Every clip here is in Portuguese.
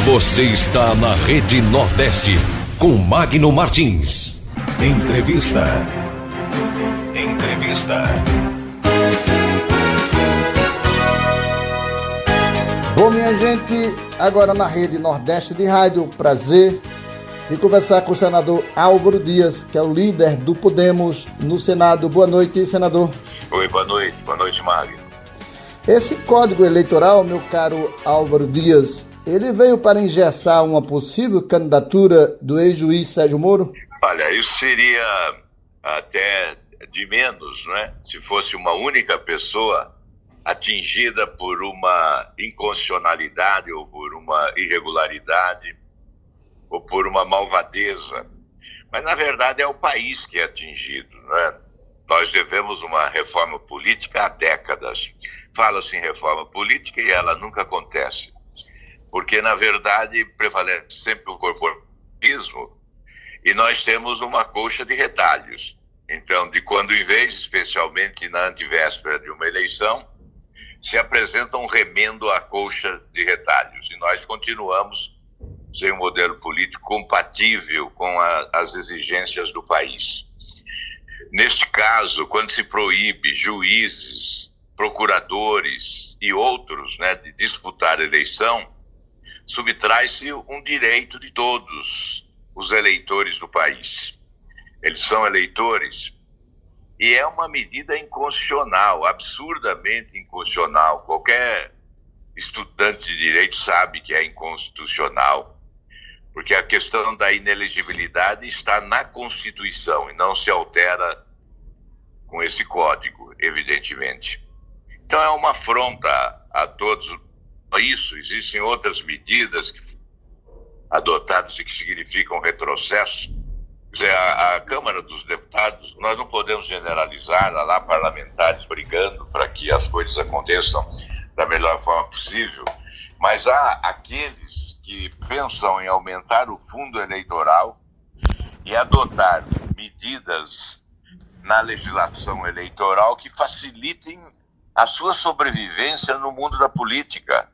Você está na Rede Nordeste com Magno Martins. Entrevista. Bom, minha gente, agora na Rede Nordeste de Rádio, prazer de conversar com o senador Álvaro Dias, que é o líder do Podemos no Senado. Boa noite, senador. Oi, boa noite, Magno. Esse código eleitoral, meu caro Álvaro Dias, ele veio para engessar uma possível candidatura do ex-juiz Sérgio Moro? Olha, isso seria até de menos, não é? Se fosse uma única pessoa atingida por uma inconstitucionalidade ou por uma irregularidade ou por uma malvadeza. Mas, na verdade, é o país que é atingido, não é? Nós devemos uma reforma política há décadas. Fala-se em reforma política e ela nunca acontece. Porque, na verdade, prevalece sempre o corporativismo e nós temos uma colcha de retalhos. Então, de quando em vez, especialmente na antivéspera de uma eleição, se apresenta um remendo à colcha de retalhos. E nós continuamos sem um modelo político compatível com as exigências do país. Neste caso, quando se proíbe juízes, procuradores e outros, né, de disputar a eleição, subtrai-se um direito de todos os eleitores do país. Eles são eleitores e é uma medida inconstitucional, absurdamente inconstitucional. Qualquer estudante de direito sabe que é inconstitucional, porque a questão da inelegibilidade está na Constituição e não se altera com esse código, evidentemente. Então é uma afronta a todos. Isso, existem outras medidas adotadas e que significam retrocesso. Quer dizer, a Câmara dos Deputados, nós não podemos generalizar, há lá parlamentares brigando para que as coisas aconteçam da melhor forma possível, mas há aqueles que pensam em aumentar o fundo eleitoral e adotar medidas na legislação eleitoral que facilitem a sua sobrevivência no mundo da política,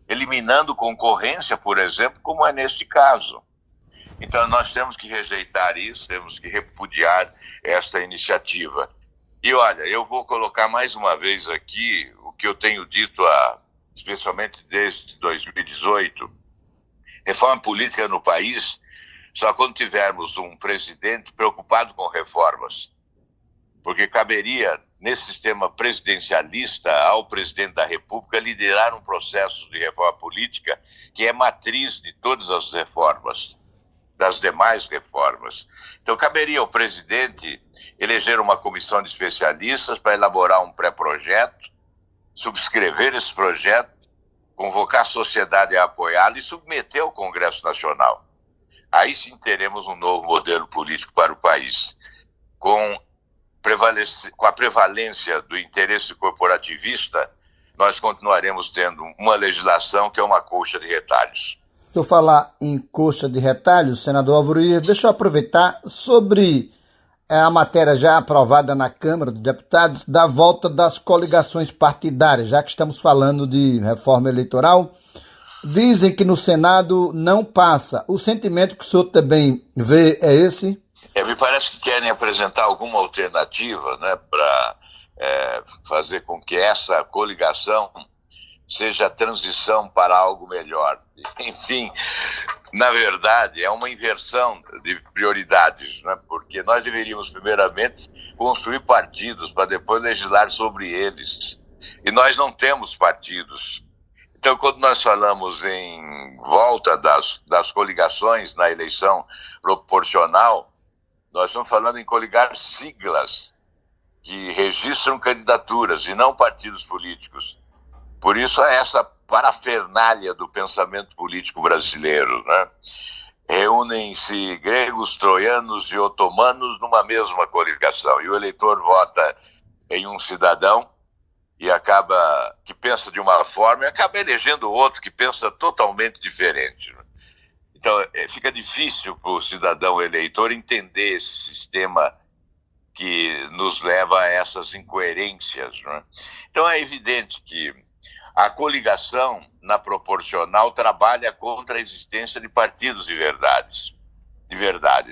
eliminando concorrência, por exemplo, como é neste caso. Então nós temos que rejeitar isso, temos que repudiar esta iniciativa. E olha, eu vou colocar mais uma vez aqui o que eu tenho dito, especialmente desde 2018, reforma política no país só quando tivermos um presidente preocupado com reformas. Porque caberia, nesse sistema presidencialista, ao presidente da República liderar um processo de reforma política que é matriz de todas as reformas, das demais reformas. Então, caberia ao presidente eleger uma comissão de especialistas para elaborar um pré-projeto, subscrever esse projeto, convocar a sociedade a apoiá-lo e submeter ao Congresso Nacional. Aí sim teremos um novo modelo político para o país, com a prevalência do interesse corporativista, nós continuaremos tendo uma legislação que é uma colcha de retalhos. Se eu falar em colcha de retalhos, senador Álvaro Dias, deixa eu aproveitar sobre a matéria já aprovada na Câmara dos Deputados da volta das coligações partidárias, já que estamos falando de reforma eleitoral. Dizem que no Senado não passa. O sentimento que o senhor também vê é esse? Me parece que querem apresentar alguma alternativa, né, para fazer com que essa coligação seja a transição para algo melhor. Enfim, na verdade, é uma inversão de prioridades, né, porque nós deveríamos, primeiramente, construir partidos para depois legislar sobre eles. E nós não temos partidos. Então, quando nós falamos em volta das coligações na eleição proporcional, nós estamos falando em coligar siglas que registram candidaturas e não partidos políticos. Por isso é essa parafernália do pensamento político brasileiro, né? Reúnem-se gregos, troianos e otomanos numa mesma coligação. E o eleitor vota em um cidadão que pensa de uma forma e acaba elegendo outro que pensa totalmente diferente. Então, fica difícil para o cidadão eleitor entender esse sistema que nos leva a essas incoerências, né? Então, é evidente que A coligação, na proporcional, trabalha contra a existência de partidos de verdade,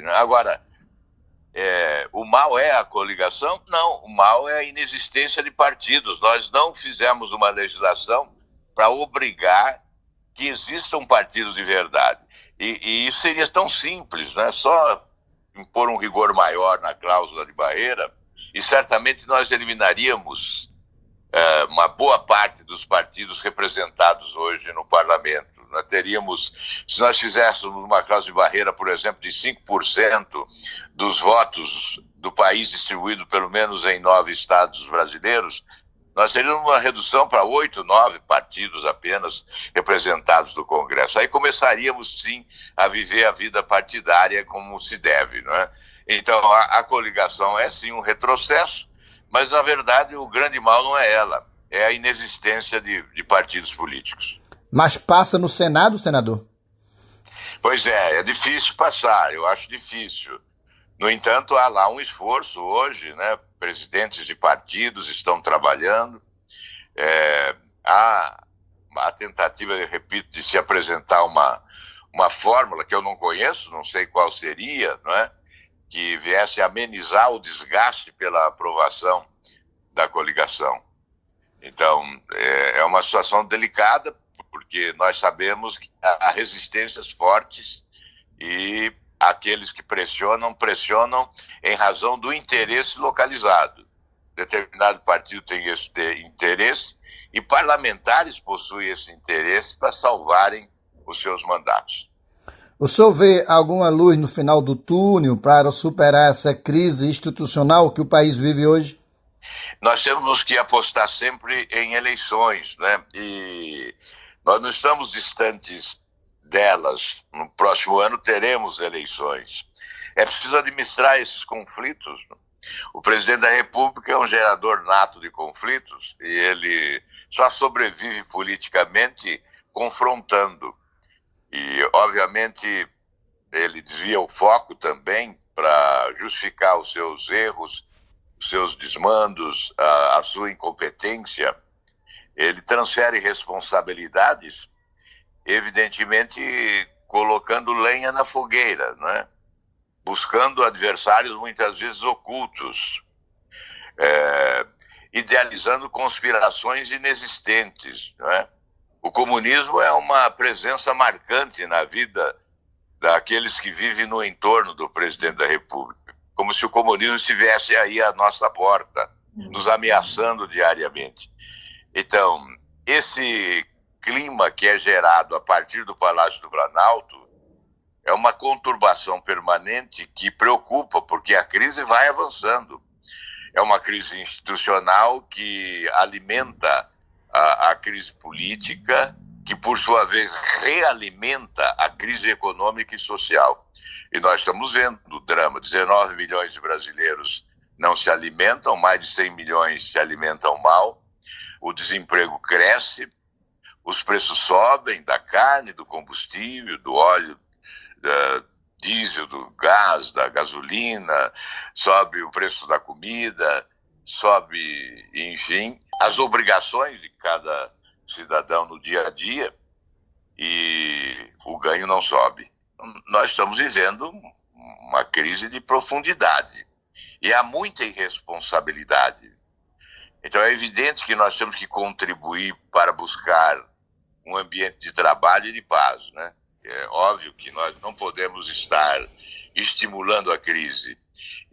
né? Agora, o mal é a coligação? Não, o mal é a inexistência de partidos. Nós não fizemos uma legislação para obrigar que existam partidos de verdade. E isso seria tão simples, né? Só impor um rigor maior na cláusula de barreira, e certamente nós eliminaríamos uma boa parte dos partidos representados hoje no parlamento. Nós teríamos, se nós fizéssemos uma cláusula de barreira, por exemplo, de 5% dos votos do país distribuído pelo menos em 9 estados brasileiros, nós teríamos uma redução para 8, 9 partidos apenas representados no Congresso. Aí começaríamos, sim, a viver a vida partidária como se deve, não é? Então, a coligação é, sim, um retrocesso, mas, na verdade, o grande mal não é ela, é a inexistência de partidos políticos. Mas passa no Senado, senador? Pois é difícil passar, eu acho difícil. No entanto, há lá um esforço hoje, né? Presidentes de partidos estão trabalhando, há a tentativa, eu repito, de se apresentar uma fórmula que eu não conheço, não sei qual seria, não é? Que viesse amenizar o desgaste pela aprovação da coligação. Então, é uma situação delicada, porque nós sabemos que há resistências fortes e aqueles que pressionam em razão do interesse localizado. Determinado partido tem esse interesse e parlamentares possuem esse interesse para salvarem os seus mandatos. O senhor vê alguma luz no final do túnel para superar essa crise institucional que o país vive hoje? Nós temos que apostar sempre em eleições, né? E nós não estamos distantes delas. No próximo ano teremos eleições. É preciso administrar esses conflitos. O presidente da República é um gerador nato de conflitos e ele só sobrevive politicamente confrontando. E, obviamente, ele desvia o foco também para justificar os seus erros, os seus desmandos, a sua incompetência. Ele transfere responsabilidades, evidentemente colocando lenha na fogueira, né? Buscando adversários muitas vezes ocultos, idealizando conspirações inexistentes, né? O comunismo é uma presença marcante na vida daqueles que vivem no entorno do presidente da República, como se o comunismo estivesse aí à nossa porta, nos ameaçando diariamente. Então, esse clima que é gerado a partir do Palácio do Planalto é uma conturbação permanente que preocupa, porque a crise vai avançando. É uma crise institucional que alimenta a crise política, que por sua vez realimenta a crise econômica e social. E nós estamos vendo o drama, 19 milhões de brasileiros não se alimentam, mais de 100 milhões se alimentam mal, o desemprego cresce, os preços sobem da carne, do combustível, do óleo, diesel, do gás, da gasolina, sobe o preço da comida, sobe, enfim, as obrigações de cada cidadão no dia a dia e o ganho não sobe. Nós estamos vivendo uma crise de profundidade e há muita irresponsabilidade. Então é evidente que nós temos que contribuir para buscar um ambiente de trabalho e de paz, né? É óbvio que nós não podemos estar estimulando a crise.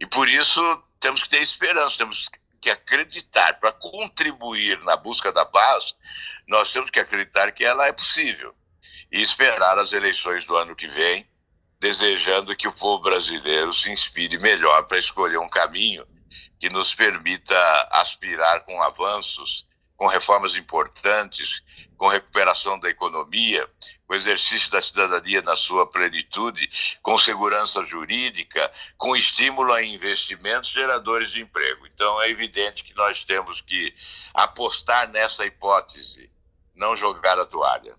E por isso temos que ter esperança, temos que acreditar. Para contribuir na busca da paz, nós temos que acreditar que ela é possível. E esperar as eleições do ano que vem, desejando que o povo brasileiro se inspire melhor para escolher um caminho que nos permita aspirar com avanços, com reformas importantes, com recuperação da economia, com exercício da cidadania na sua plenitude, com segurança jurídica, com estímulo a investimentos geradores de emprego. Então é evidente que nós temos que apostar nessa hipótese, não jogar a toalha.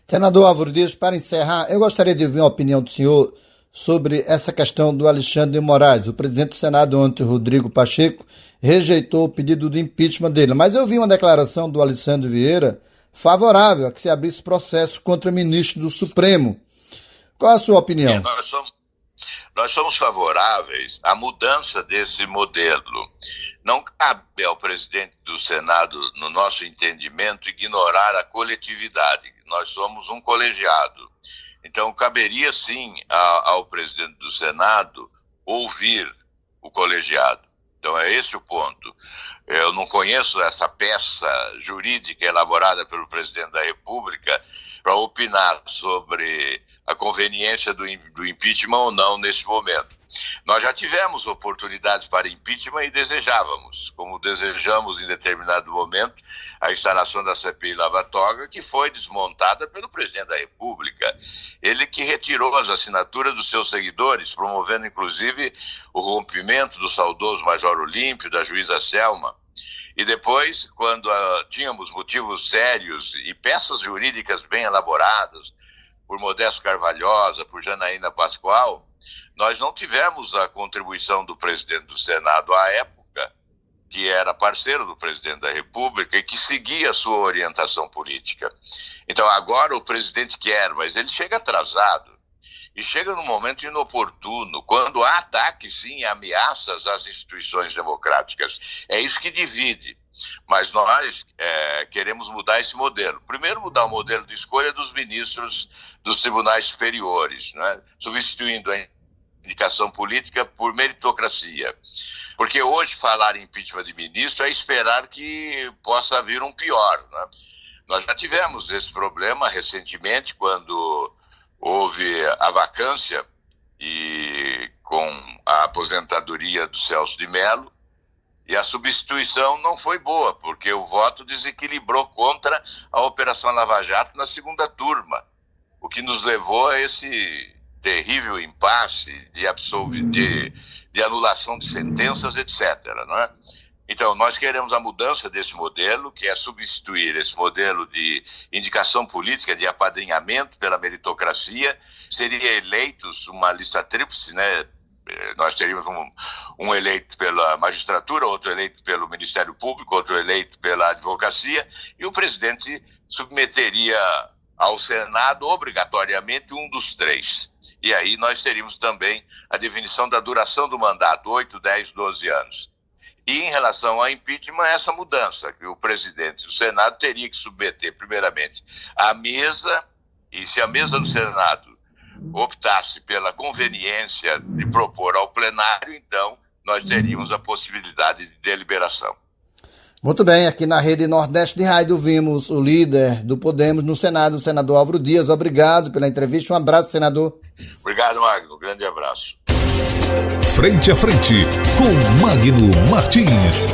Senador Álvaro Dias, para encerrar, eu gostaria de ouvir uma opinião do senhor sobre essa questão do Alexandre de Moraes. O presidente do Senado ontem, Rodrigo Pacheco, rejeitou o pedido de impeachment dele. Mas eu vi uma declaração do Alessandro Vieira favorável a que se abrisse processo contra ministro do Supremo. Qual a sua opinião? Nós somos favoráveis à mudança desse modelo. Não cabe ao presidente do Senado, no nosso entendimento, ignorar a coletividade. Nós somos um colegiado. Então, caberia sim ao presidente do Senado ouvir o colegiado. Então, é esse o ponto. Eu não conheço essa peça jurídica elaborada pelo presidente da República para opinar sobre a conveniência do impeachment ou não nesse momento. Nós já tivemos oportunidades para impeachment e desejávamos, como desejamos em determinado momento, a instalação da CPI Lava Toga, que foi desmontada pelo presidente da República. Ele que retirou as assinaturas dos seus seguidores, promovendo inclusive o rompimento do saudoso Major Olímpio, da juíza Selma. E depois, quando tínhamos motivos sérios e peças jurídicas bem elaboradas, por Modesto Carvalhosa, por Janaína Pascoal, nós não tivemos a contribuição do presidente do Senado à época, que era parceiro do presidente da República e que seguia a sua orientação política. Então agora o presidente quer, mas ele chega atrasado e chega num momento inoportuno, quando há ataques, sim, ameaças às instituições democráticas. É isso que divide. Mas nós queremos mudar esse modelo. Primeiro, mudar o modelo de escolha dos ministros dos tribunais superiores, né? Substituindo a indicação política por meritocracia. Porque hoje falar em impeachment de ministro é esperar que possa vir um pior, né? Nós já tivemos esse problema recentemente, quando houve a vacância e com a aposentadoria do Celso de Mello, e a substituição não foi boa, porque o voto desequilibrou contra a Operação Lava Jato na segunda turma, o que nos levou a esse terrível impasse de anulação de sentenças, etc., não é? Então, nós queremos a mudança desse modelo, que é substituir esse modelo de indicação política, de apadrinhamento pela meritocracia. Seria eleitos uma lista tríplice, né? Nós teríamos um eleito pela magistratura, outro eleito pelo Ministério Público, outro eleito pela advocacia, e o presidente submeteria ao Senado, obrigatoriamente, um dos três. E aí nós teríamos também a definição da duração do mandato, 8, 10, 12 anos. E em relação ao impeachment, essa mudança, que o presidente do Senado teria que submeter, primeiramente, à mesa, e se a mesa do Senado optasse pela conveniência de propor ao plenário, então nós teríamos a possibilidade de deliberação. Muito bem, aqui na Rede Nordeste de Rádio vimos o líder do Podemos no Senado, o senador Álvaro Dias. Obrigado pela entrevista, um abraço, senador. Obrigado, Magno, um grande abraço. Frente a frente com Magno Martins.